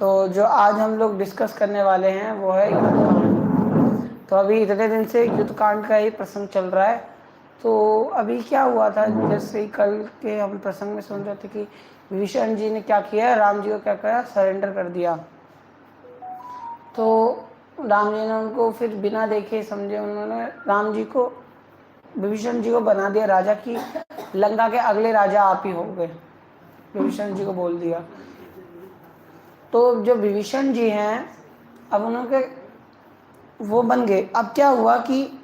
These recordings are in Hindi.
तो जो आज हम लोग डिस्कस करने वाले हैं वो है युद्ध कांड। तो अभी इतने दिन से युद्ध कांड का ही प्रसंग चल रहा है। तो अभी क्या हुआ था, जैसे ही कल के हम प्रसंग में सुन रहे थे कि विभीषण जी ने क्या किया, राम जी को क्या किया, सरेंडर कर दिया। तो राम जी ने उनको फिर बिना देखे समझे उन्होंने राम जी को, विभीषण जी को बना दिया राजा की लंका के अगले राजा आप ही हो गए, विभीषण जी को बोल दिया। तो जो विभीषण जी हैं अब उनके वो बन गए। अब क्या हुआ कि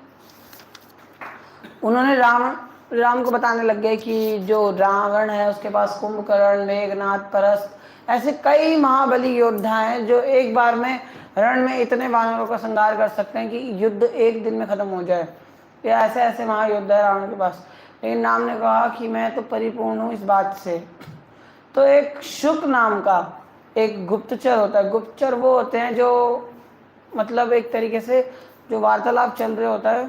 उन्होंने राम को बताने लग गए कि जो रावण है उसके पास कुंभकर्ण, मेघनाथ, परस्त, ऐसे कई महाबली योद्धा हैं जो एक बार में रण में इतने वानरों का संहार कर सकते हैं कि युद्ध एक दिन में खत्म हो जाए। ये ऐसे ऐसे महायोद्धा है रावण के पास। लेकिन राम ने कहा कि मैं तो परिपूर्ण हूँ इस बात से। तो एक शुक नाम का एक गुप्तचर होता है। गुप्तचर वो होते हैं जो मतलब एक तरीके से जो वार्तालाप चल रहे होता है,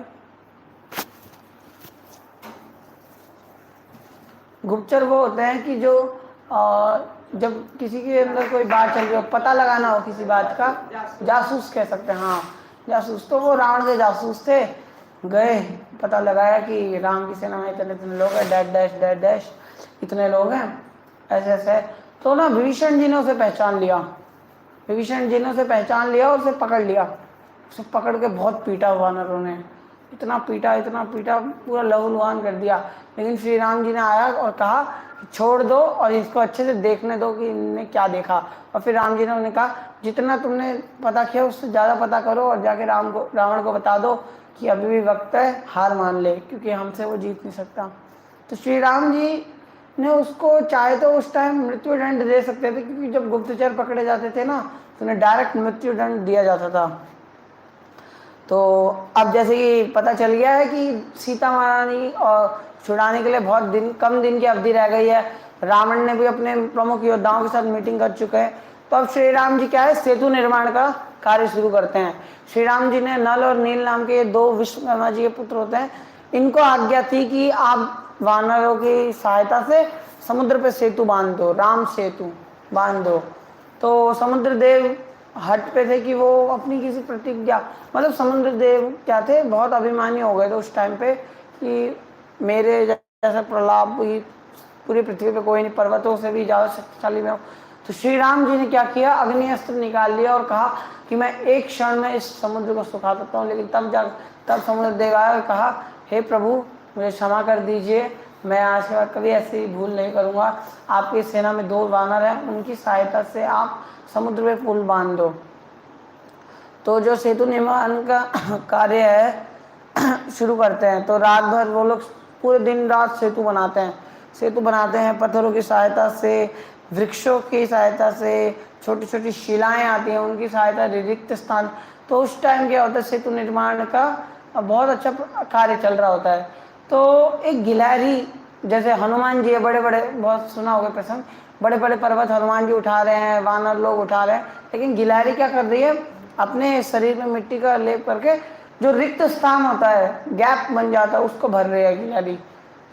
गुप्तचर वो होते हैं कि जो जब किसी के अंदर कोई बात चल रही हो, पता लगाना हो किसी बात का, जासूस कह सकते हैं। हाँ, जासूस। तो वो रावण के जासूस थे, गए पता लगाया कि राम की सेना में इतने इतने लोग हैं, डैश डैश डैश डैश इतने लोग हैं, ऐसे ऐसे। तो ना विभीषण जी ने उसे पहचान लिया, विभीषण जी ने उसे पहचान लिया और उसे पकड़ लिया। उसे पकड़ के बहुत पीटा वानरों ने, इतना पीटा पूरा लहूलुहान कर दिया। लेकिन श्री राम जी ने आया और कहा छोड़ दो और इसको अच्छे से देखने दो कि इनने क्या देखा। और फिर राम जी ने उन्हें कहा जितना तुमने पता किया उससे ज़्यादा पता करो और जाके रावण को बता दो कि अभी भी वक्त है, हार मान ले, क्योंकि हमसे वो जीत नहीं सकता। तो श्री राम जी ने उसको चाहे तो उस टाइम मृत्यु दंड दे सकते थे, क्योंकि जब गुप्तचर पकड़े जाते थे ना तो उन्हें डायरेक्ट मृत्यु दंड दिया जाता था। तो अब जैसे कि पता चल गया है कि सीता महारानी और छुड़ाने के लिए बहुत दिन, कम दिन की अवधि रह गई है। रावण ने भी अपने प्रमुख योद्धाओं के साथ मीटिंग कर चुके हैं। तो अब श्री राम जी क्या है, सेतु निर्माण का कार्य शुरू करते हैं। श्री राम जी ने नल और नील नाम के दो विश्वकर्मा जी के पुत्र होते हैं, इनको आज्ञा थी कि आप वानरों की सहायता से समुद्र पे सेतु बांध दो, राम सेतु बांध दो। तो समुद्र देव हट पे थे कि वो अपनी किसी प्रतिज्ञा, मतलब समुद्र देव क्या थे, बहुत अभिमानी हो गए थे उस टाइम पे कि मेरे जैसा प्रलाप पूरी पृथ्वी पे कोई नहीं, पर्वतों से भी ज़्यादा शक्तिशाली मैं हूँ। तो श्री राम जी ने क्या किया, अग्नि अस्त्र निकाल लिया और कहा कि मैं एक क्षण में इस समुद्र को सुखा सकता हूँ। लेकिन तब समुद्र देव आया और कहा हे प्रभु मुझे क्षमा कर दीजिए, मैं आज के बाद कभी ऐसी भूल नहीं करूँगा। आपकी सेना में 2 वानर हैं, उनकी सहायता से आप समुद्र में पुल बांध दो। तो जो सेतु निर्माण का कार्य है शुरू करते हैं। तो रात भर वो लोग पूरे दिन रात सेतु बनाते हैं पत्थरों की सहायता से, वृक्षों की सहायता से, छोटी छोटी शिलाएं आती हैं उनकी सहायता, रिक्त स्थान। तो उस टाइम क्या होता है, सेतु निर्माण का बहुत अच्छा कार्य चल रहा होता है। तो एक गिलहरी, जैसे हनुमान जी है, बड़े बड़े, बहुत सुना होगा प्रसंग, बड़े बड़े पर्वत हनुमान जी उठा रहे हैं, वानर लोग उठा रहे हैं, लेकिन गिलहरी क्या कर रही है, अपने शरीर में मिट्टी का लेप करके जो रिक्त स्थान होता है, गैप बन जाता है, उसको भर रही है गिलहरी।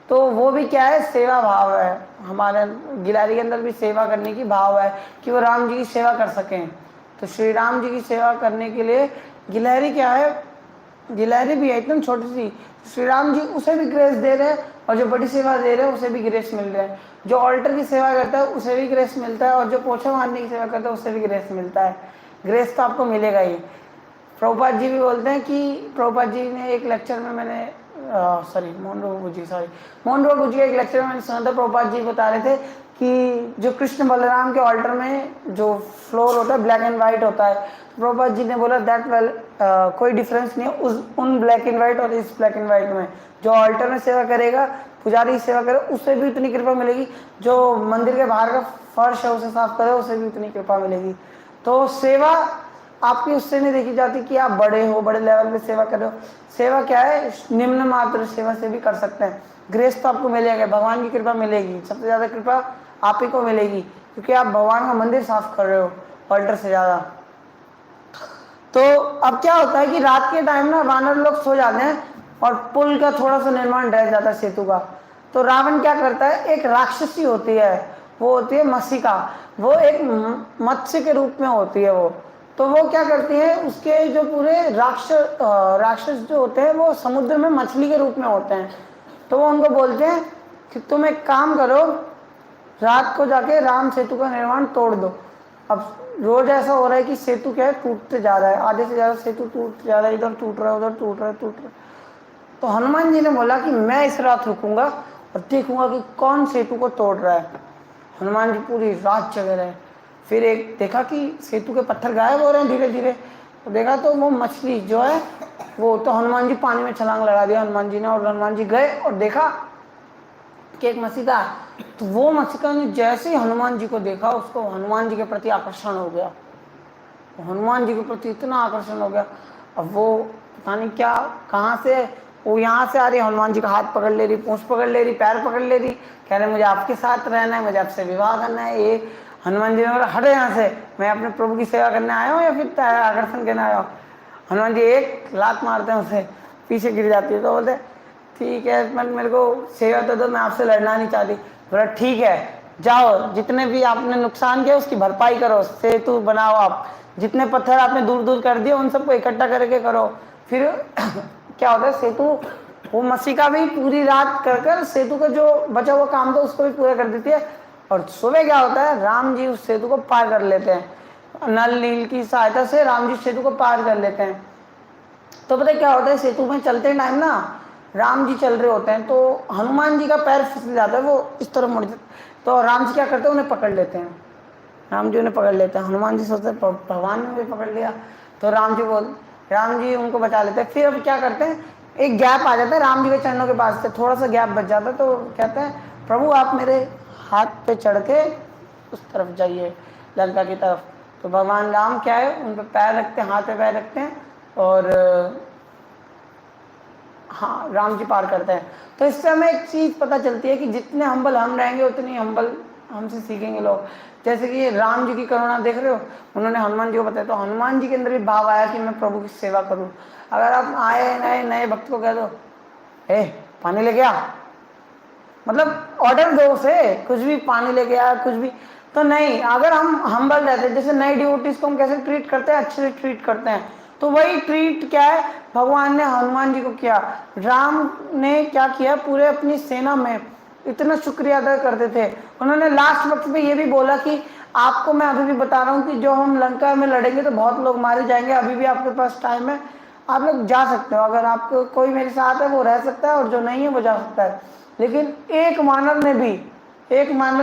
तो वो भी क्या है, सेवा भाव है। हमारे गिलहरी के अंदर भी सेवा करने की भाव है कि वो राम जी की सेवा कर सकें। तो श्री राम जी की सेवा करने के लिए गिलहरी क्या है, गिलहरी भी है एकदम छोटी सी, श्री राम जी उसे भी ग्रेस दे रहे हैं और जो बड़ी सेवा दे रहे हैं उसे भी ग्रेस मिल रहा है। जो ऑल्टर की सेवा करता है उसे भी ग्रेस मिलता है और जो पोछा मारने की सेवा करता है उसे भी ग्रेस मिलता है। ग्रेस तो आपको मिलेगा ही। प्रभुपाद जी भी बोलते हैं कि प्रभुपाद जी ने एक लेक्चर में मैंने मोहन प्रभु जी के एक लेक्चर में मैंने सुना था, प्रभुपाद जी बता रहे थे कि जो कृष्ण बलराम के ऑल्टर में जो फ्लोर होता है ब्लैक एंड वाइट होता है। प्रभुपाद जी ने बोला दैट कोई डिफरेंस नहीं है उन ब्लैक एंड वाइट और इस ब्लैक एंड वाइट में। जो ऑल्टर में सेवा करेगा, पुजारी की सेवा करे, उससे भी उतनी कृपा मिलेगी। जो मंदिर के बाहर का फर्श है उसे साफ करे, उसे भी उतनी कृपा मिलेगी। तो सेवा आपकी उससे नहीं देखी जाती कि आप बड़े हो, बड़े लेवल पे सेवा कर रहे हो। सेवा क्या है, निम्न मात्र सेवा से भी कर सकते हैं। ग्रेस तो आपको मिलेगा, भगवान की कृपा मिलेगी, सबसे ज़्यादा कृपा आप ही को मिलेगी, क्योंकि आप भगवान का मंदिर साफ कर रहे हो ऑल्टर से ज़्यादा। तो अब क्या होता है कि रात के टाइम ना वानर लोग सो जाते हैं और पुल का थोड़ा सा निर्माण रह जाता है, सेतु का। तो रावण क्या करता है, एक राक्षसी होती है, वो होती है मत्स्यिका, वो एक मत्स्य के रूप में होती है वो। तो वो क्या करती है, उसके जो पूरे राक्षस जो होते हैं वो समुद्र में मछली के रूप में होते हैं। तो वो उनको बोलते हैं कि तुम एक काम करो, रात को जाके राम सेतु का निर्माण तोड़ दो। अब रोज ऐसा हो रहा है कि सेतु क्या है, टूटते जा रहा है, आधे से ज़्यादा सेतु टूटते जा रहा है, इधर टूट रहा है, उधर टूट रहा है, टूट रहा है। तो हनुमान जी ने बोला कि मैं इस रात रुकूंगा और देखूंगा कि कौन सेतु को तोड़ रहा है। हनुमान जी पूरी रात जगे रहे। फिर एक देखा कि सेतु के पत्थर गायब हो रहे हैं धीरे धीरे, तो देखा तो वो मछली जो है वो, तो हनुमान जी पानी में छलांग लगा दिया हनुमान जी ने, और हनुमान जी गए और देखा कि एक मछलिका है। तो वो मछलिका ने जैसे ही हनुमान जी को देखा, उसको हनुमान जी के प्रति आकर्षण हो गया, हनुमान जी के प्रति इतना आकर्षण हो गया। अब वो पता नहीं क्या कहाँ से वो यहाँ से आ रही, हनुमान जी का हाथ पकड़ ले रही, पूंछ पकड़ ले रही, पैर पकड़ ले रही, कह रहे मुझे आपके साथ रहना है, मुझे आपसे विवाह करना है। ये हनुमान जी ने बोला हटे यहाँ से, मैं अपने प्रभु की सेवा करने आया हूँ या फिर आकर्षण करने आया हूँ। हनुमान जी एक लात मारते हैं, उसे पीछे गिर जाती है। तो बोलते ठीक है मेरे को सेवा तो दो, मैं आपसे लड़ना नहीं चाहती। बोला ठीक है जाओ, जितने भी आपने नुकसान किया उसकी भरपाई करो, सेतु बनाओ, आप जितने पत्थर आपने दूर दूर कर दिए उन सबको इकट्ठा करके करो। फिर क्या होता है, सेतु वो मत्स्यिका भी पूरी रात कर कर सेतु का जो बचा हुआ काम था उसको भी पूरा कर देती है। और सुबह क्या होता है, राम जी उस सेतु को पार कर लेते हैं, नल नील की सहायता से राम जी सेतु को पार कर लेते हैं। तो पता क्या होता है, सेतु में चलते टाइम ना राम जी चल रहे होते हैं, तो हनुमान जी का पैर फिसल जाता है, वो इस तरफ मुड़ जाता है। तो राम जी क्या करते हैं, उन्हें पकड़ लेते हैं, राम जी उन्हें पकड़ लेते हैं। हनुमान जी सोचते हैं भगवान ने भी पकड़ लिया, तो राम जी उनको बचा लेते हैं। फिर अब क्या करते हैं, एक गैप आ जाता है राम जी के चरणों के पास से, थोड़ा सा गैप बच जाता है। तो कहते हैं प्रभु आप मेरे हाथ पे चढ़ के उस तरफ जाइए, लंका की तरफ। तो भगवान राम क्या है, उन पर पैर रखते हैं, हाथ पे पैर रखते हैं, और हाँ राम जी पार करते हैं। तो इससे हमें एक चीज़ पता चलती है कि जितने हम्बल हम रहेंगे उतनी हम्बल हमसे सीखेंगे लोग। जैसे कि राम जी की करुणा देख रहे हो, उन्होंने हनुमान जी को बताया, तो हनुमान जी के अंदर भी भाव आया कि मैं प्रभु की सेवा करूं। अगर आप आए नए भक्त को कह दो ए पानी लेके आ, मतलब ऑर्डर दो उसे, कुछ भी पानी लेके आ, कुछ भी तो नहीं। अगर हम हम्बल रहते, जैसे नए डिवोटीज को हम कैसे ट्रीट करते हैं, अच्छे से ट्रीट करते हैं, तो वही ट्रीट क्या है भगवान ने हनुमान जी को किया। राम ने क्या किया, पूरे अपनी सेना में इतना शुक्रिया अदा करते थे। उन्होंने लास्ट वक्त में ये भी बोला कि आपको मैं अभी भी बता रहा हूँ कि जो हम लंका में लड़ेंगे तो बहुत लोग मारे जाएंगे, अभी भी आपके पास टाइम है, आप लोग जा सकते हो, अगर आपको कोई मेरे साथ है वो रह सकता है और जो नहीं है वो जा सकता है। लेकिन एक मानव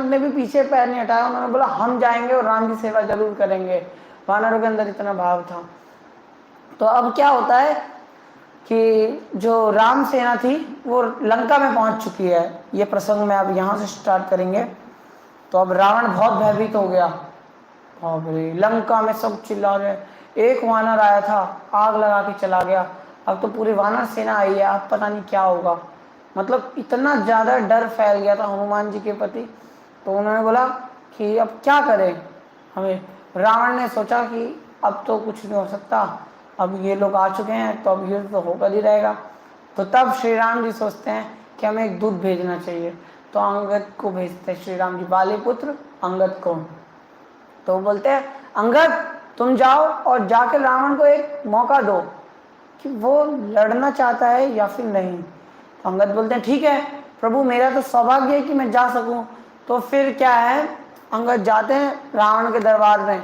ने भी पीछे पैर नहीं हटाया, उन्होंने बोला हम जाएंगे और राम की सेवा जरूर करेंगे। वानरों के अंदर इतना भाव था। तो अब क्या होता है कि जो राम सेना थी वो लंका में पहुंच चुकी है। ये प्रसंग में अब यहाँ से स्टार्ट करेंगे। तो अब रावण बहुत भयभीत हो गया, लंका में सब चिल्ला रहे। एक वानर आया था, आग लगा के चला गया, अब तो पूरी वानर सेना आई है, अब पता नहीं क्या होगा। मतलब इतना ज़्यादा डर फैल गया था हनुमान जी के प्रति। तो उन्होंने बोला कि अब क्या करें हमें। रावण ने सोचा कि अब तो कुछ नहीं हो सकता, अब ये लोग आ चुके हैं तो अब युद्ध तो होकर ही रहेगा। तो तब श्री राम जी सोचते हैं कि हमें एक दूत भेजना चाहिए। तो अंगद को भेजते हैं श्री राम जी, बाली पुत्र अंगद को। तो बोलते हैं अंगद तुम जाओ और जाकर रावण को एक मौका दो कि वो लड़ना चाहता है या फिर नहीं। तो अंगद बोलते हैं ठीक है प्रभु, मेरा तो सौभाग्य है कि मैं जा सकूं। तो फिर क्या है, अंगद जाते हैं रावण के दरबार में।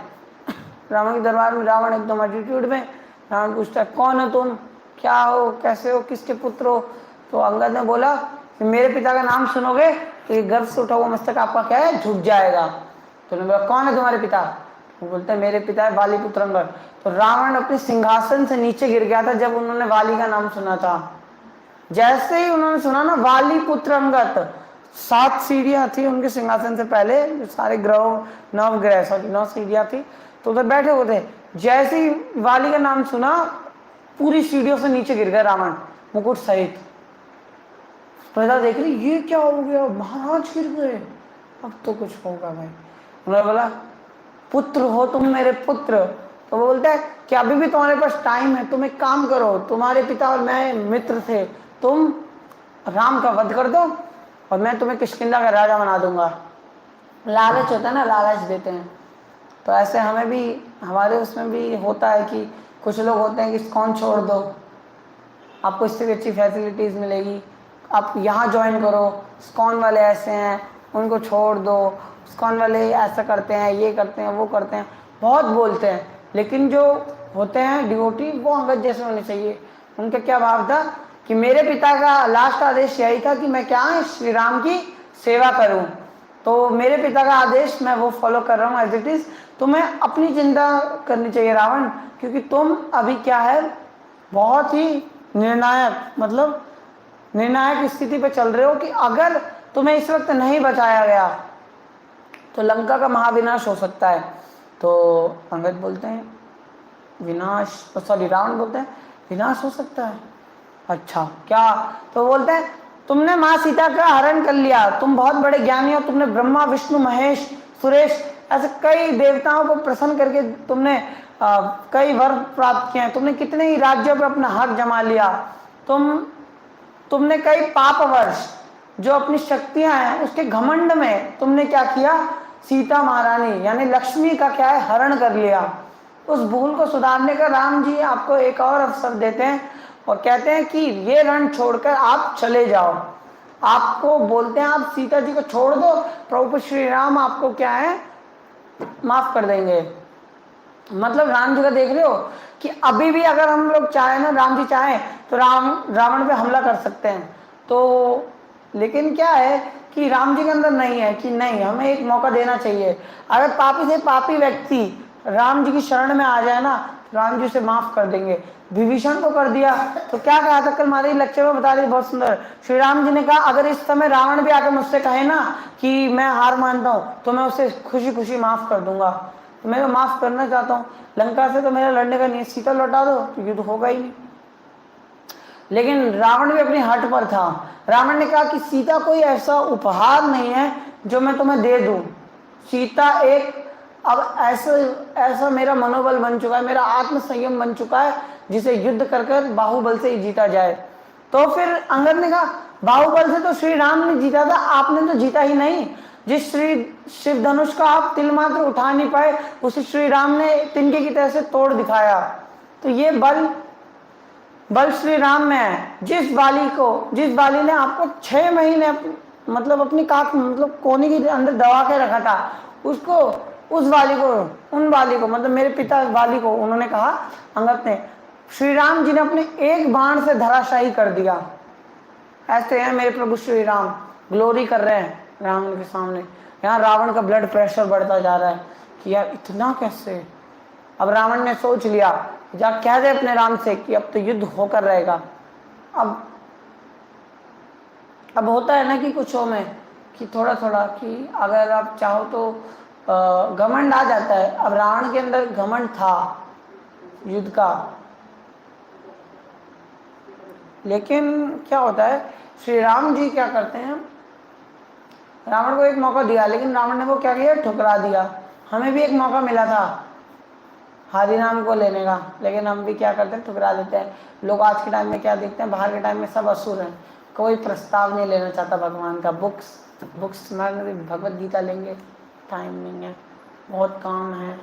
रावण के दरबार में रावण एकदम एटीट्यूड में, रावण पूछता है कौन हो तुम, क्या हो, कैसे हो, किसके पुत्र हो। तो अंगद ने बोला कि मेरे पिता का नाम सुनोगे तो ये गर्व से उठा हुआ मस्तक आपका क्या है, झुक जाएगा। तो उन्होंने बोला कौन है तुम्हारे पिता। वो बोलते हैं मेरे पिता है वाली पुत्र अंगद। तो रावण अपने सिंहासन से नीचे गिर गया था जब उन्होंने वाली का नाम सुना था। जैसे ही उन्होंने सुना ना वाली पुत्र अंगद, 7 सीढ़ियां थी उनके सिंहासन से पहले, सारे ग्रहों 9 सीढ़ियां थी, तो उधर बैठे हुए थे। जैसे ही वाली का नाम सुना पूरी सीढ़ियों से नीचे गिर गया रावण मुकुट सहित। प्रजा देख रही ये क्या हो गया, महाराज गिर गए, अब तो कुछ होगा भाई। उन्होंने बोला पुत्र हो तुम मेरे पुत्र। तो वो बोलता है कि अभी भी तुम्हारे पास टाइम है, तुम एक काम करो, तुम्हारे पिता और मैं मित्र थे, तुम राम का वध कर दो और मैं तुम्हें किष्किंधा का राजा बना दूंगा। लालच होता है ना, लालच देते हैं। तो ऐसे हमें भी, हमारे उसमें भी होता है कि कुछ लोग होते हैं कि इस्कॉन छोड़ दो, आपको इससे भी अच्छी फैसिलिटीज़ मिलेगी, आप यहाँ ज्वाइन करो, इस्कॉन वाले ऐसे हैं उनको छोड़ दो, इस्कॉन वाले ऐसा करते हैं, ये करते हैं, वो करते हैं, बहुत बोलते हैं। लेकिन जो होते हैं डिवोटी वो अंगद जैसे होने चाहिए। उनका क्या भाव था कि मेरे पिता का लास्ट आदेश यही था कि मैं क्या श्री राम की सेवा करूं, तो मेरे पिता का आदेश मैं वो फॉलो कर रहा हूँ एज इट इज। तुम्हें अपनी चिंता करनी चाहिए रावण, क्योंकि तुम अभी क्या है बहुत ही निर्णायक, मतलब निर्णायक स्थिति पे चल रहे हो कि अगर तुम्हें इस वक्त नहीं बचाया गया तो लंका का महाविनाश हो सकता है। तो अंगद बोलते हैं विनाश, सॉरी रावण बोलते हैं विनाश हो सकता है, अच्छा क्या? तो बोलते हैं तुमने माँ सीता का हरण कर लिया, तुम बहुत बड़े ज्ञानी हो, तुमने ब्रह्मा विष्णु महेश सुरेश ऐसे कई देवताओं को प्रसन्न करके तुमने कई वर प्राप्त किए हैं, तुमने कितने ही राज्यों पर अपना हक जमा लिया, तुमने कई पाप वर्ष जो अपनी शक्तियां हैं उसके घमंड में तुमने क्या किया, सीता महारानी यानी लक्ष्मी का क्या है हरण कर लिया। उस भूल को सुधारने का राम जी आपको एक और अवसर देते हैं और कहते हैं कि ये रण छोड़कर आप चले जाओ। आपको बोलते हैं आप सीता जी को छोड़ दो, प्रभु श्री राम आपको क्या है माफ कर देंगे। मतलब राम जी का देख रहे हो कि अभी भी अगर हम लोग चाहे ना, राम जी चाहे तो रावण पे हमला कर सकते हैं। तो लेकिन क्या है कि राम जी के अंदर नहीं है कि नहीं हमें एक मौका देना चाहिए। अगर पापी से पापी व्यक्ति राम जी की शरण में आ जाए ना, राम जी उसे माफ कर देंगे। विभीषण को कर दिया तो क्या कहा था कल हमारे लेक्चर में बता रही बहुत सुंदर, श्री राम जी ने कहा अगर इस समय रावण भी आकर मुझसे कहे ना कि मैं हार मानता हूँ तो मैं उसे खुशी खुशी माफ कर दूंगा। तो मैं माफ करना चाहता हूँ, लंका से तो मेरा लड़ने का नहीं, सीता लौटा दो तो युद्ध होगा ही नहीं। लेकिन रावण भी अपनी हट पर था। रावण ने कहा कि सीता कोई ऐसा उपहार नहीं है जो मैं तुम्हें दे दूं, सीता एक अब ऐसा मेरा मनोबल बन चुका है, मेरा आत्म संयम बन चुका है जिसे युद्ध कर कर बाहुबल से ही जीता जाए। तो फिर अंगद ने कहा बाहुबल से तो श्री राम ने जीता था, आपने तो जीता ही नहीं। जिस श्री शिव धनुष का आप तिल मात्र उठा नहीं पाए उसे श्री राम ने तिनके की तरह से तोड़ दिखाया। तो ये बल श्री राम में है। जिस बाली ने आपको 6 महीने मतलब अपनी काक मतलब कोने के अंदर दबा के रखा था, उसको उन बाली को मतलब मेरे पिता बाली को उन्होंने कहा अंगद ने, श्री राम जी ने अपने एक बाण से धराशायी कर दिया। ऐसे हैं मेरे प्रभु श्री राम, ग्लोरी कर रहे हैं रावण के सामने। यहाँ रावण का ब्लड प्रेशर बढ़ता जा रहा है कि यार इतना कैसे। अब रावण ने सोच लिया, जा कह दे अपने राम से कि अब तो युद्ध होकर रहेगा। अब होता है ना कि कुछों में कि थोड़ा थोड़ा कि अगर आप चाहो तो घमंड आ जाता है। अब रावण के अंदर घमंड था युद्ध का, लेकिन क्या होता है श्री राम जी क्या करते हैं, रावण को एक मौका दिया लेकिन रावण ने वो क्या किया, ठुकरा दिया। हमें भी एक मौका मिला था हरि नाम को लेने का, लेकिन हम भी क्या करते हैं ठुकरा देते हैं। लोग आज के टाइम में क्या देखते हैं, बाहर के टाइम में सब असुर हैं, कोई प्रस्ताव नहीं लेना चाहता भगवान का। बुक्स भगवत गीता लेंगे, टाइम नहीं है, बहुत काम है,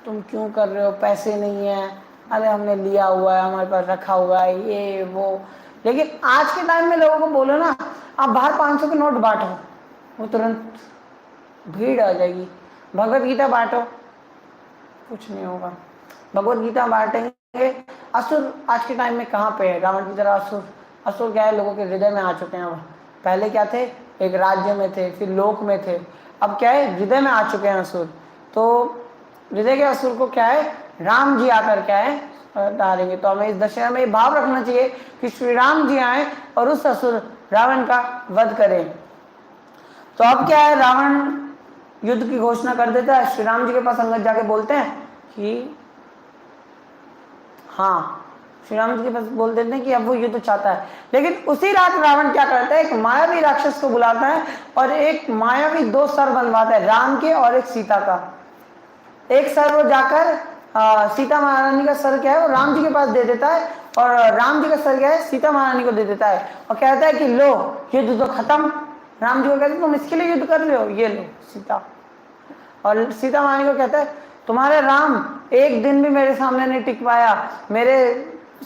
तुम क्यों कर रहे हो, पैसे नहीं है, अरे हमने लिया हुआ है, हमारे पास रखा हुआ है, ये वो। लेकिन आज के टाइम में लोगों को बोलो ना आप बाहर 500 के नोट बांटो, वो तुरंत भीड़ आ जाएगी। भगवत गीता बांटो, कुछ नहीं होगा। भगवत गीता बांटेंगे, असुर आज के टाइम में कहाँ पे है, रावण की तरह असुर क्या है लोगों के हृदय में आ चुके हैं। अब पहले क्या थे, एक राज्य में थे, फिर लोक में थे, अब क्या है हृदय में आ चुके हैं असुर। तो हृदय के असुर को क्या है राम जी आकर क्या है डालेंगे। तो हमें इस दशहरा में ये भाव रखना चाहिए कि श्री राम जी आए और उस असुर रावण का वध करें। तो अब क्या है, रावण युद्ध की घोषणा कर देता है। श्री राम जी के पास अंगद जाके बोलते हैं कि हाँ, श्री राम जी के पास बोल देते हैं कि अब वो युद्ध चाहता है। लेकिन उसी रात रावण क्या करता है, एक मायावी राक्षस को बुलाता है और एक मायावी 2 सर बनवाता है, राम के और एक सीता का। एक सर वो जाकर सीता महारानी का सर क्या है वो राम जी के पास दे देता है, और राम जी का सर क्या है सीता महारानी को दे देता है, और कहता है कि लो युद्ध तो खत्म। राम जी को कहते तुम इसके लिए युद्ध कर रहे हो, ये लो सीता। और सीता मानी को कहता है तुम्हारे राम एक दिन भी मेरे सामने नहीं टिक पाया, मेरे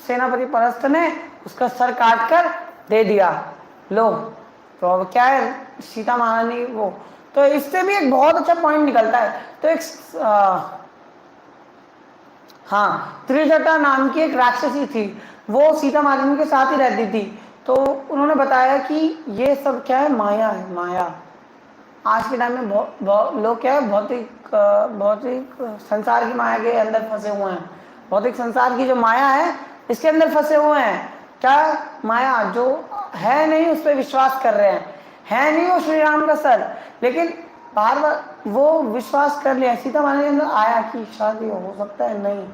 सेनापति परस्त ने उसका सर काट कर दे दिया। लो तो अब क्या है, सीता महारानी वो, तो इससे भी एक बहुत अच्छा पॉइंट निकलता है। तो एक हाँ, त्रिजटा नाम की एक राक्षसी थी, वो सीता महारानी के साथ ही रहती थी। तो उन्होंने बताया कि ये सब क्या है, माया है, माया। आज के टाइम में लोग क्या है, भौतिक संसार की माया के अंदर फंसे हुए हैं। भौतिक संसार की जो माया है इसके अंदर फंसे हुए हैं। क्या माया जो है नहीं उस पर विश्वास कर रहे हैं, है नहीं वो श्री राम का सर, लेकिन बार बार वो विश्वास कर लिया। सीता महारानी के अंदर आया कि शायद ये हो सकता है, नहीं,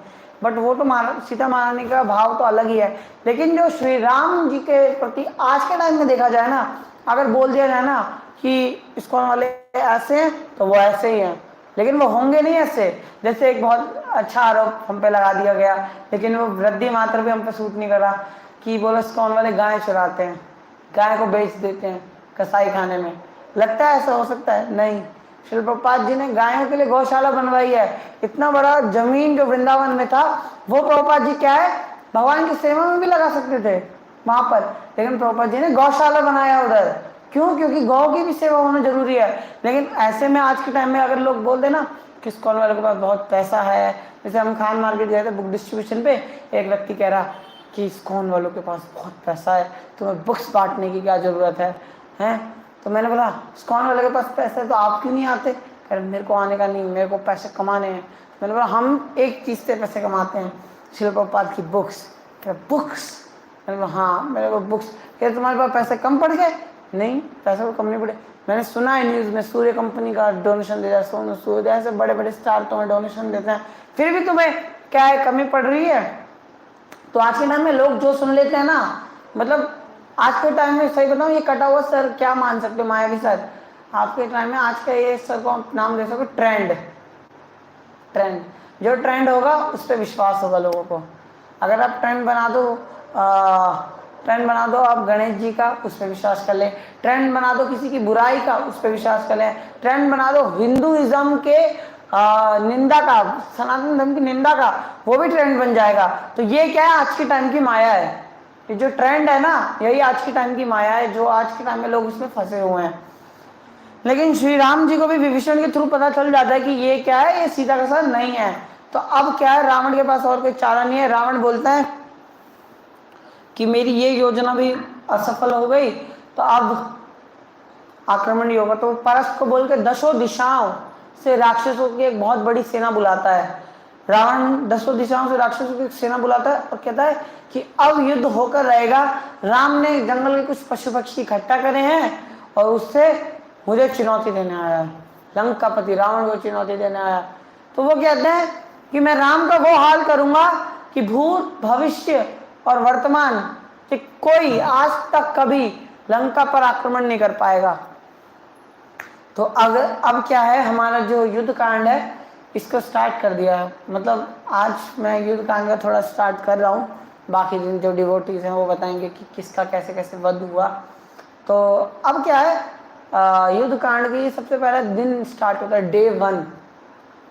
बट वो तो सीता महारानी का भाव तो अलग ही है। लेकिन जो श्री राम जी के प्रति आज के टाइम में देखा जाए ना, अगर बोल दिया जाए ना कि इस्कॉन वाले ऐसे हैं तो वो ऐसे ही हैं, लेकिन वो होंगे नहीं ऐसे। जैसे एक बहुत अच्छा आरोप हम पे लगा दिया गया, लेकिन वो वृद्धि मात्र भी हम पे सूट नहीं कर रहा, कि बोलो इस्कॉन वाले गाय चुराते हैं, गाय को बेच देते हैं कसाई खाने में। लगता है ऐसा हो सकता है? नहीं। श्रील प्रभुपाद जी ने गायों के लिए गौशाला बनवाई है। इतना बड़ा जमीन जो वृंदावन में था वो प्रभुपाद जी क्या है, भगवान की सेवा में भी लगा सकते थे वहां पर, लेकिन प्रभुपाद जी ने गौशाला बनाया उधर। क्यों? क्योंकि गौ की भी सेवा होना जरूरी है। लेकिन ऐसे में आज के टाइम में अगर लोग बोल देना कि इस्कॉन वालों के पास बहुत पैसा है, जैसे हम खान मार्केट गए थे बुक डिस्ट्रीब्यूशन पे, एक व्यक्ति कह रहा कि इस्कॉन वालों के पास बहुत पैसा है, तुम्हें बुक्स बांटने की क्या जरूरत है, हैं? तो मैंने बोला इस्कॉन वाले के पास पैसा है तो आप क्यों नहीं आते? कह रहे मेरे को आने का नहीं, मेरे को पैसे कमाने हैं। मैंने बोला हम एक चीज़ से पैसे कमाते हैं, श्रील प्रभुपाद की बुक्स। कह बुक्स? मैंने बोला हाँ मेरे को बुक्स। कह तुम्हारे पास पैसे कम पड़ गए? नहीं, पैसे को कम नहीं पड़े। मैंने सुना है न्यूज़ में सूर्य कंपनी का डोनेशन दे रहा है, सोनू सूद, ऐसे बड़े बड़े स्टार तुम्हें डोनेशन देते हैं, फिर भी तुम्हें क्या है, कमी पड़ रही है। तो आज के टाइम में लोग जो सुन लेते हैं ना, मतलब आज के टाइम में सही बताऊं, ये कटा हुआ सर क्या मान सकते हो, मायावी सर। आपके टाइम में आज का ये सर को आप नाम दे सको ट्रेंड। ट्रेंड जो ट्रेंड होगा उस पर विश्वास होगा लोगों को। अगर आप ट्रेंड बना दो आप गणेश जी का, उस पर विश्वास कर ले। ट्रेंड बना दो किसी की बुराई का, उस पर विश्वास कर ले। ट्रेंड बना दो हिंदुइज्म के निंदा का, सनातन धर्म की निंदा का, वो भी ट्रेंड बन जाएगा। तो ये क्या है, आज के टाइम की माया है। ये जो ट्रेंड है ना, यही आज के टाइम की माया है, जो आज के टाइम में लोग उसमें फंसे हुए हैं। लेकिन श्री राम जी को भी विभीषण के थ्रू पता चल जाता है कि ये क्या है, ये सीता का साथ नहीं है। तो अब क्या है, रावण के पास और कोई चारा नहीं है। रावण बोलता है कि मेरी ये योजना भी असफल हो गई, तो अब आक्रमण ही होगा। तो परस्त को बोल के 10 दिशाओं से राक्षसों की एक बहुत बड़ी सेना बुलाता है। रावण 10 दिशाओं से राक्षसों की सेना बुलाता है और कहता है कि अब युद्ध होकर रहेगा। राम ने जंगल के कुछ पशु पक्षी इकट्ठा करे हैं और उससे मुझे चुनौती देने आया है। लंकापति रावण को चुनौती देने आया। तो वो कहते हैं कि मैं राम का वो हाल करूंगा कि भूत भविष्य और वर्तमान कि कोई आज तक कभी लंका पर आक्रमण नहीं कर पाएगा। तो अगर अब क्या है, हमारा जो युद्ध कांड है इसको स्टार्ट कर दिया है। मतलब आज मैं युद्ध कांड का थोड़ा स्टार्ट कर रहा हूँ, बाकी दिन जो डिवोटीज हैं वो बताएंगे कि किसका कैसे कैसे वध हुआ। तो अब क्या है, युद्ध कांड की सबसे पहला दिन स्टार्ट होता है डे 1।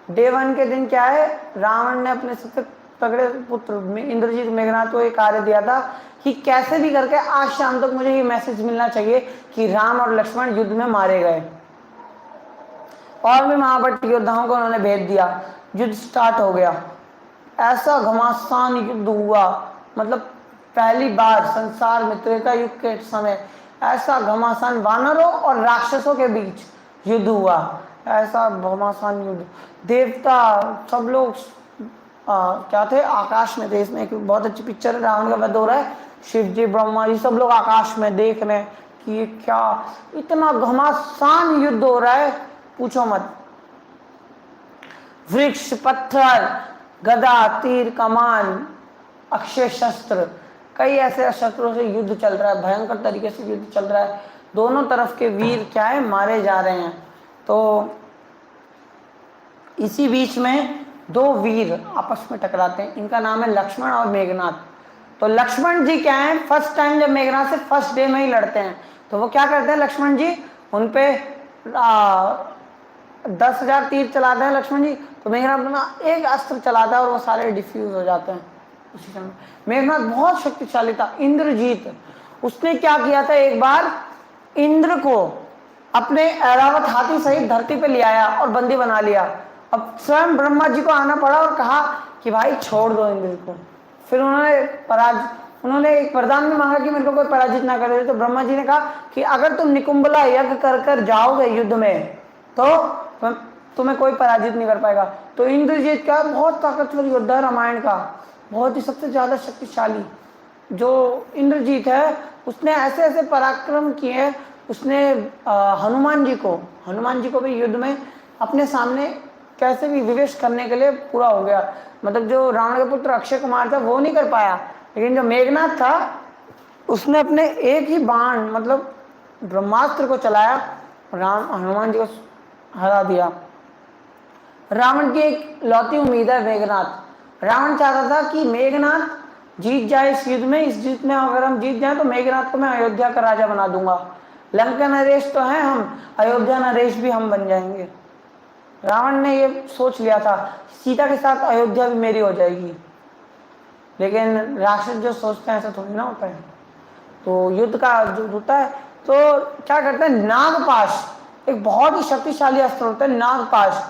डे 1 के दिन क्या है, रावण ने अपने सबसे तगड़े पुत्र इंद्रजीत मेघनाथ को एक कार्य दिया था कि कैसे भी करके आज शाम तक मुझे ये मैसेज मिलना चाहिए कि राम और लक्ष्मण युद्ध में मारे गए। और भी महाबट योद्धाओं को उन्होंने भेज दिया। युद्ध स्टार्ट हो गया। ऐसा घमासान युद्ध हुआ, मतलब पहली बार संसार में त्रेता युग के समय ऐसा घमासान वानरों और राक्षसों के बीच युद्ध हुआ। ऐसा घमासान युद्ध, देवता सब लोग क्या थे, आकाश में थे। इसमें एक बहुत अच्छी पिक्चर है, रावण का वध हो रहा है, शिव जी ब्रह्मा जी सब लोग आकाश में देख रहे हैं कि ये क्या इतना घमासान युद्ध हो रहा है, पूछो मत। वृक्ष, पत्थर, गदा, तीर, कमान, अक्षय शस्त्र, कई ऐसे शस्त्रों से युद्ध चल रहा है, भयंकर तरीके से युद्ध चल रहा है। दोनों तरफ के वीर क्या है, मारे जा रहे हैं। तो इसी बीच में 2 वीर आपस में टकराते हैं, इनका नाम है लक्ष्मण और मेघनाथ। तो लक्ष्मण जी क्या है, फर्स्ट टाइम जब मेघनाथ से फर्स्ट डे में ही लड़ते हैं, तो वो क्या करते हैं लक्ष्मण जी, उन पे 10,000 तीर चलाते हैं लक्ष्मण जी, तो मेघनाथ अपना एक अस्त्र चलाता है और वो सारे डिफ्यूज हो जाते हैं उसी समय। मेघनाथ बहुत शक्तिशाली था। इंद्रजीत, उसने क्या किया था, एक बार इंद्र को अपने ऐरावत हाथी सहित धरती पे ले आया और बंदी बना लिया। अब स्वयं ब्रह्मा जी को आना पड़ा और कहा कि भाई छोड़ दो इंद्र को। फिर उन्होंने एक वरदान में मांगा कि मेरे को कोई पराजित ना करे। तो ब्रह्मा जी ने कहा कि अगर तुम निकुंभला यज्ञ कर कर जाओगे युद्ध में तो तुम्हें कोई पराजित नहीं कर पाएगा। तो इंद्रजीत का बहुत ताकतवर योद्धा रामायण का, बहुत ही सबसे ज्यादा शक्तिशाली जो इंद्रजीत है, उसने ऐसे ऐसे पराक्रम किए। उसने हनुमान जी को भी युद्ध में अपने सामने कैसे भी विवेश करने के लिए पूरा हो गया। मतलब जो रावण के पुत्र अक्षय कुमार था वो नहीं कर पाया, लेकिन जो मेघनाथ था उसने अपने एक ही बाण मतलब ब्रह्मास्त्र को चलाया, हनुमान जी को हरा दिया। रावण की एक लौती उम्मीद है मेघनाथ। रावण चाहता था कि मेघनाथ जीत जाए इस युद्ध में, इस जीत में अगर हम जीत जाए तो मेघनाथ को मैं अयोध्या का राजा बना दूंगा। लंका नरेश तो है हम, अयोध्या नरेश भी हम बन जाएंगे। रावण ने ये सोच लिया था सीता के साथ अयोध्या भी मेरी हो जाएगी, लेकिन राक्षस जो सोचते हैं ऐसा थोड़ी ना होता है। तो युद्ध का जो होता है तो क्या करते हैं, नागपाश एक बहुत ही शक्तिशाली अस्त्र होता है, नागपाश,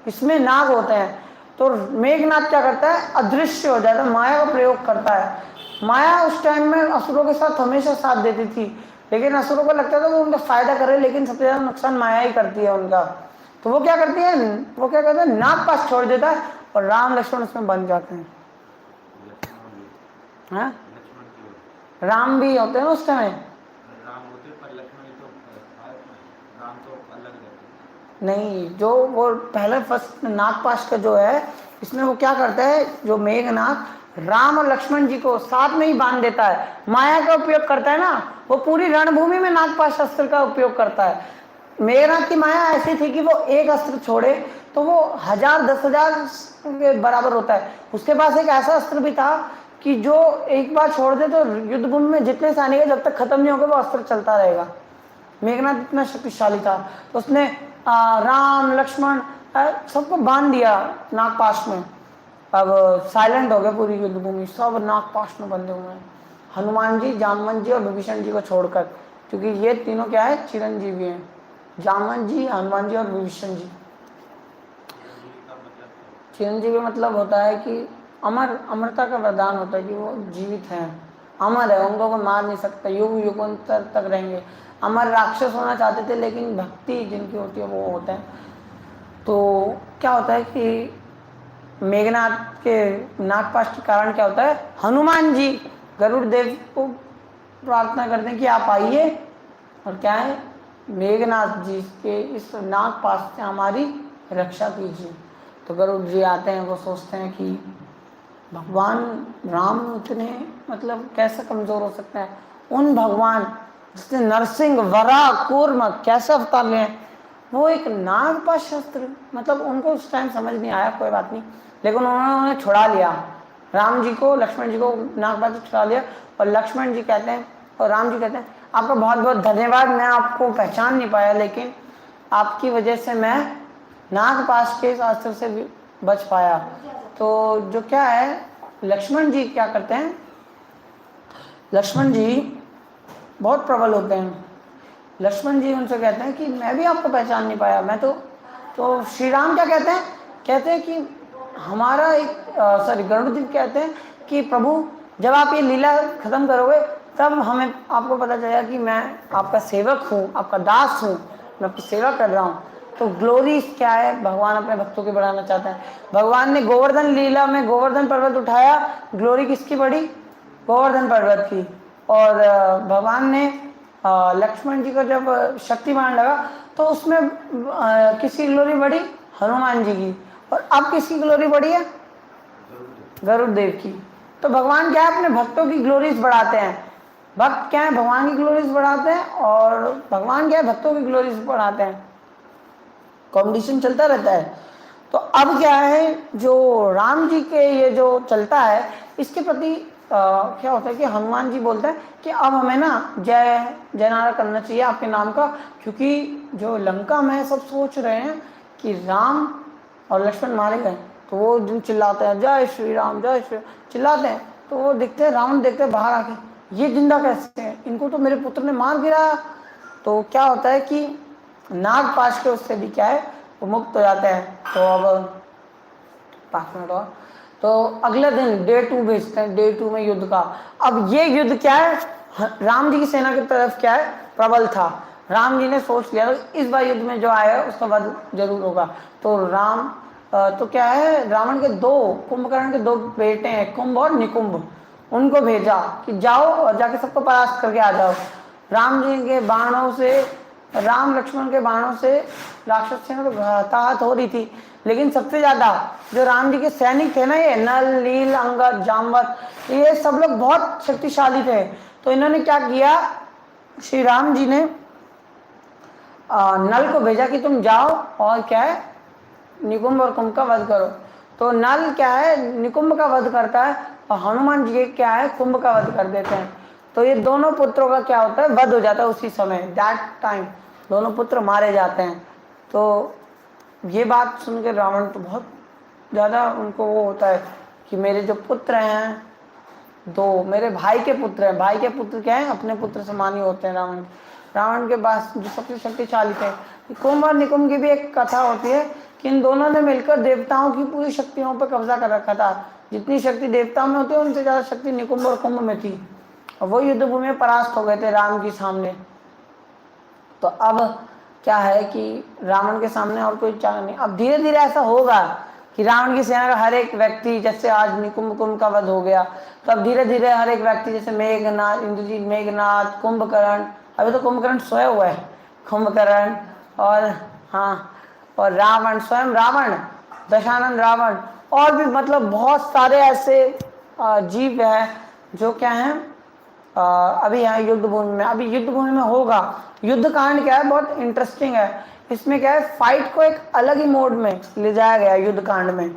इसमें नाग होते हैं। तो मेघनाथ क्या करता है, अदृश्य हो जाता है, माया का प्रयोग करता है। माया उस टाइम में असुरों के साथ हमेशा साथ देती थी, लेकिन असुरों को लगता था वो उनका फायदा करे, लेकिन सबसे ज्यादा नुकसान माया ही करती है उनका। तो वो क्या करती है, वो क्या करते हैं, नागपाश छोड़ देता है और राम लक्ष्मण उसमें बन जाते हैं। हाँ? राम भी होते हैं उस समय, नहीं जो वो पहले फर्स्ट नागपाश का जो है, इसमें वो क्या करता है, जो मेघनाथ राम और लक्ष्मण जी को साथ में ही बांध देता है, माया का उपयोग करता है ना, वो पूरी रणभूमि में नागपाश अस्त्र का उपयोग करता है। मेघनाथ की माया ऐसी थी कि वो एक अस्त्र छोड़े तो वो 1000 10,000 के बराबर होता है। उसके पास एक ऐसा अस्त्र भी था कि जो एक बार छोड़ दे तो युद्ध भूमि में जितने सैनिक है जब तक खत्म नहीं होगा वो अस्त्र चलता रहेगा। मेघनाथ इतना शक्तिशाली था, तो उसने राम लक्ष्मण सबको बांध दिया नागपाश में। अब साइलेंट हो गया पूरी युद्ध भूमि, सब नागपाश में बंधे हुए हैं, हनुमान जी, जामवंत जी और विभीषण जी को छोड़कर, क्योंकि ये तीनों क्या है, चिरंजीवी हैं, जामवंत जी, हनुमान जी और विभीषण जी। चिरंजीवी मतलब होता है कि अमरता का वरदान होता है कि वो जीवित हैं, अमर है, उनको कोई मार नहीं सकता, युग युगांतर तक रहेंगे। अमर राक्षस होना चाहते थे लेकिन भक्ति जिनकी होती है वो होता है। तो क्या होता है कि मेघनाथ के नागपाश के कारण क्या होता है, हनुमान जी गरुड़ देव को प्रार्थना करते हैं कि आप आइए और क्या है, मेघनाथ जी के इस नागपाश से हमारी रक्षा कीजिए। तो गरुड़ जी आते हैं, वो सोचते हैं कि भगवान राम इतने मतलब कैसे कमजोर हो सकते हैं, उन भगवान जिसने नरसिंह वराह कूर्म कैसे अवतार लिए, वो एक नागपाश शस्त्र, मतलब उनको उस टाइम समझ नहीं आया, कोई बात नहीं, लेकिन उन्होंने छुड़ा लिया राम जी को, लक्ष्मण जी को नागपाश से छुड़ा लिया। और लक्ष्मण जी कहते हैं और राम जी कहते हैं आपका बहुत बहुत धन्यवाद, मैं आपको पहचान नहीं पाया, लेकिन आपकी वजह से मैं नागपाश के अस्त्र से भी बच पाया। तो जो क्या है, लक्ष्मण जी क्या करते हैं, लक्ष्मण जी बहुत प्रबल होते हैं। लक्ष्मण जी उनसे कहते हैं कि मैं भी आपको पहचान नहीं पाया, मैं तो श्री राम क्या कहते हैं, कहते हैं कि हमारा एक गरुड़ जी कहते हैं कि प्रभु जब आप ये लीला खत्म करोगे तब हमें आपको पता चलेगा कि मैं आपका सेवक हूँ, आपका दास हूँ, मैं आपकी सेवा कर रहा हूँ। तो ग्लोरी क्या है, भगवान अपने भक्तों के बढ़ाना चाहते हैं। भगवान ने गोवर्धन लीला में गोवर्धन पर्वत उठाया, ग्लोरी किसकी बढ़ी, गोवर्धन पर्वत की। और भगवान ने लक्ष्मण जी को जब शक्तिमान लगा तो उसमें किसकी ग्लोरी बढ़ी, हनुमान जी की। और अब किसकी ग्लोरी बढ़ी है, गरुड़ देव की। तो भगवान क्या है, अपने भक्तों की ग्लोरीज बढ़ाते हैं। भक्त क्या है, भगवान की ग्लोरीज बढ़ाते हैं, और भगवान क्या है, भक्तों की ग्लोरीज बढ़ाते हैं, कॉम्पिटिशन चलता रहता है। तो अब क्या है, जो राम जी के ये जो चलता है इसके प्रति क्या होता है कि हनुमान जी बोलते हैं कि अब हमें ना जय जयनारा करना चाहिए आपके नाम का, क्योंकि जो लंका में सब सोच रहे हैं कि राम और लक्ष्मण मारे गए, तो वो दिन चिल्लाते हैं जय श्री राम जय श्री, चिल्लाते हैं। तो वो देखते हैं, रावण देखते हैं बाहर आके, ये जिंदा कैसे हैं, इनको तो मेरे पुत्र ने मार गिराया। तो क्या होता है कि नाग पाश के उससे भी क्या है वो मुक्त हो जाते हैं। तो अब 5 मिनट और, तो अगले दिन डे 2 भेजते हैं, डे 2 में युद्ध का। अब ये युद्ध क्या है, राम जी की सेना की तरफ क्या है प्रबल था। राम जी ने सोच लिया इस बार युद्ध में जो आया उसका वध जरूर होगा। तो राम तो क्या है, रावण के 2 कुंभकर्ण के 2 बेटे हैं, कुंभ और निकुंभ, उनको भेजा कि जाओ और जाके सबको परास्त करके आ जाओ। राम जी के बाणों से, राम लक्ष्मण के बाणों से राक्षस सेना तो घाताहत हो रही थी, लेकिन सबसे ज्यादा जो राम जी के सैनिक थे ना, ये नल नील अंगद जामवत, ये सब लोग बहुत शक्तिशाली थे। तो इन्होंने क्या किया, श्री राम जी ने नल को भेजा कि तुम जाओ और क्या है निकुंभ और कुंभ का वध करो। तो नल क्या है निकुंभ का वध करता है और हनुमान जी क्या है कुंभ का वध कर देते हैं। तो ये दोनों पुत्रों का क्या होता है वध हो जाता है उसी समय, दैट टाइम दोनों पुत्र मारे जाते हैं। तो ये बात सुन के रावण तो बहुत ज़्यादा उनको वो होता है कि मेरे जो पुत्र हैं 2 मेरे भाई के पुत्र हैं, भाई के पुत्र क्या है अपने पुत्र समान ही होते हैं। रावण के पास जो सबसे शक्तिशाली थे, कुंभ और निकुंभ की भी एक कथा होती है कि इन दोनों ने मिलकर देवताओं की पूरी शक्तियों पर कब्जा कर रखा था। जितनी शक्ति देवताओं में होती है उनसे ज़्यादा शक्ति निकुंभ और कुंभ में थी, और वो युद्ध भूमि में परास्त हो गए थे राम के सामने। तो अब क्या है कि रावण के सामने और कोई चारा नहीं। अब धीरे धीरे ऐसा होगा कि रावण की सेना का हर एक व्यक्ति, जैसे आज निकुंभ कुंभ का वध हो गया, तो अब धीरे धीरे हर एक व्यक्ति जैसे मेघनाथ, इंद्रजीत मेघनाथ, कुंभकर्ण, अभी तो कुंभकर्ण सोया हुआ है, कुंभकर्ण और हाँ और रावण, स्वयं रावण, दशानन रावण, और भी मतलब बहुत सारे ऐसे जीव है जो क्या है अभी यहाँ युद्ध भूमि में, अभी युद्ध भूमि में होगा। युद्ध कांड क्या है बहुत इंटरेस्टिंग है, इसमें क्या है फाइट को एक अलग ही मोड में ले जाया गया युद्ध कांड में।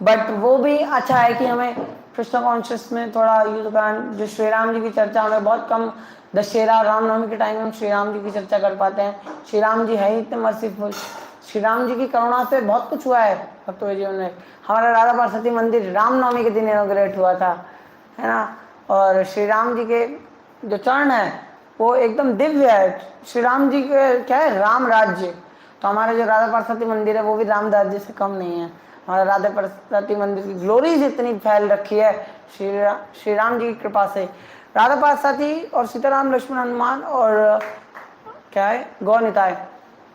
बट वो भी अच्छा है कि हमें कृष्ण कॉन्शियस में थोड़ा युद्ध कांड, जो श्री राम जी की चर्चा हमें बहुत कम, दशहरा रामनवमी के टाइम में हम श्री राम जी की चर्चा कर पाते हैं। श्री राम जी है ही इतने मर्सीफुल, श्री राम जी की करुणा से बहुत कुछ हुआ है भक्तों के जीवन में। हमारा राधा पार्वती मंदिर रामनवमी के दिन इनॉग्रेट हुआ था, है ना। और श्री राम जी के जो चरण है वो एकदम दिव्य है। श्री राम जी के क्या है राम राज्य, तो हमारे जो राधा पार्वती मंदिर है वो भी राम राज्य से कम नहीं है। हमारा राधा पार्वती मंदिर की ग्लोरीज इतनी फैल रखी है श्री राम जी की कृपा से। राधा पार्वती और सीताराम लक्ष्मण हनुमान और क्या है गौनिताय,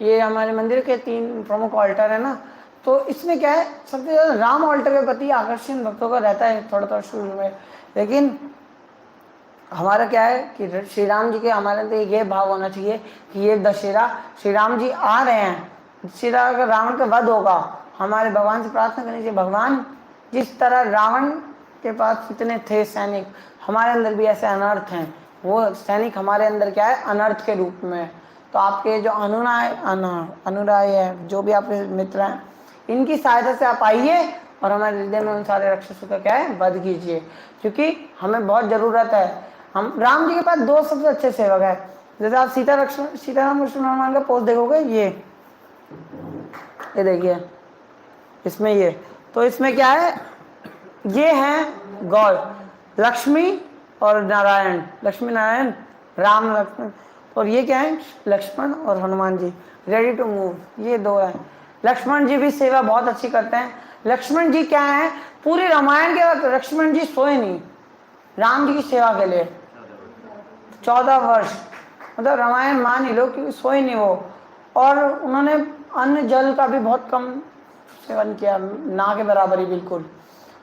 ये हमारे मंदिर के 3 प्रमुख ऑल्टर है ना। तो इसमें क्या है सबसे ज़्यादा राम ऑल्टर के प्रति आकर्षण भक्तों का रहता है थोड़ा थोड़ा शुरू में, लेकिन हमारा क्या है कि श्री राम जी के हमारे अंदर ये भाव होना चाहिए कि ये दशहरा श्री राम जी आ रहे हैं, श्री रावण का वध होगा। हमारे भगवान से प्रार्थना करनी चाहिए, भगवान जिस तरह रावण के पास इतने थे सैनिक, हमारे अंदर भी ऐसे अनर्थ हैं, वो सैनिक हमारे अंदर क्या है अनर्थ के रूप में। तो आपके जो अनुराय है, जो भी आपके मित्र हैं, इनकी सहायता से आप आइए और हमारे हृदय में उन सारे राक्षसों का क्या है वध कीजिए, क्योंकि हमें बहुत ज़रूरत है। हम राम जी के पास 2 सबसे अच्छे सेवक है, जैसे आप सीताराम लक्ष्मण हनुमान का पोस्ट देखोगे, ये देखिए इसमें ये, तो इसमें क्या है ये हैं गौर, लक्ष्मी और नारायण, लक्ष्मी नारायण राम लक्ष्मण, और ये क्या है लक्ष्मण और Hanuman ji ready to move, ये 2 हैं। लक्ष्मण जी भी सेवा बहुत अच्छी करते हैं। लक्ष्मण जी क्या है पूरे रामायण के वक्त लक्ष्मण जी सोए नहीं राम जी की सेवा के लिए 14 वर्ष, मतलब रामायण मान ही लो कि सोए नहीं वो। और उन्होंने अन्न जल का भी बहुत कम सेवन किया, ना के बराबर ही बिल्कुल।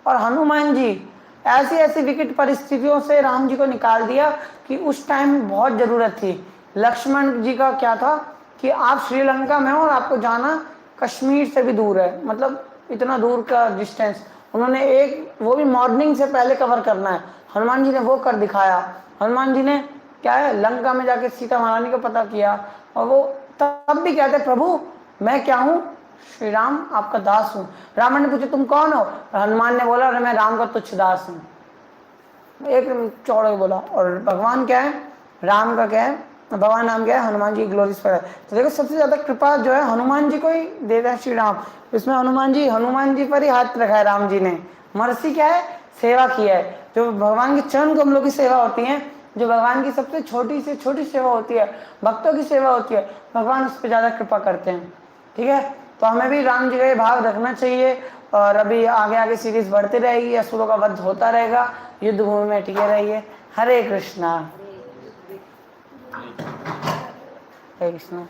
और हनुमान जी ऐसी ऐसी विकट परिस्थितियों से राम जी को निकाल दिया कि उस टाइम बहुत ज़रूरत थी। लक्ष्मण जी का क्या था कि आप श्रीलंका में हो और आपको जाना कश्मीर से भी दूर है, मतलब इतना दूर का डिस्टेंस, उन्होंने एक वो भी मॉर्निंग से पहले कवर करना है, हनुमान जी ने वो कर दिखाया। हनुमान जी ने क्या है लंका में जाके सीता महारानी को पता किया, और वो तब भी कहते प्रभु मैं क्या हूँ, श्री राम आपका दास हूँ। रावण ने पूछा तुम कौन हो, हनुमान ने बोला अरे मैं राम का तुच्छ दास हूँ, एक चौड़े बोला। और भगवान क्या है राम का क्या है भगवान नाम क्या है, हनुमान जी ग्लोरीफाई है। तो देखो सबसे ज्यादा कृपा जो है हनुमान जी को ही दे रहे हैं श्री राम। इसमें हनुमान जी पर ही हाथ रखा है राम जी ने। मर्सी क्या है, सेवा की है। जो भगवान के चरण कमलों की सेवा होती है, जो भगवान की सबसे छोटी से छोटी सेवा होती है, भक्तों की सेवा होती है, भगवान उस पर ज्यादा कृपा करते हैं। ठीक है, तो हमें भी राम जी का ये भाव रखना चाहिए। और अभी आगे आगे सीरीज बढ़ती रहेगी, असुरों का वध होता रहेगा, युद्ध भूमि में टिके रहिए। हरे कृष्णा। हरे कृष्णा।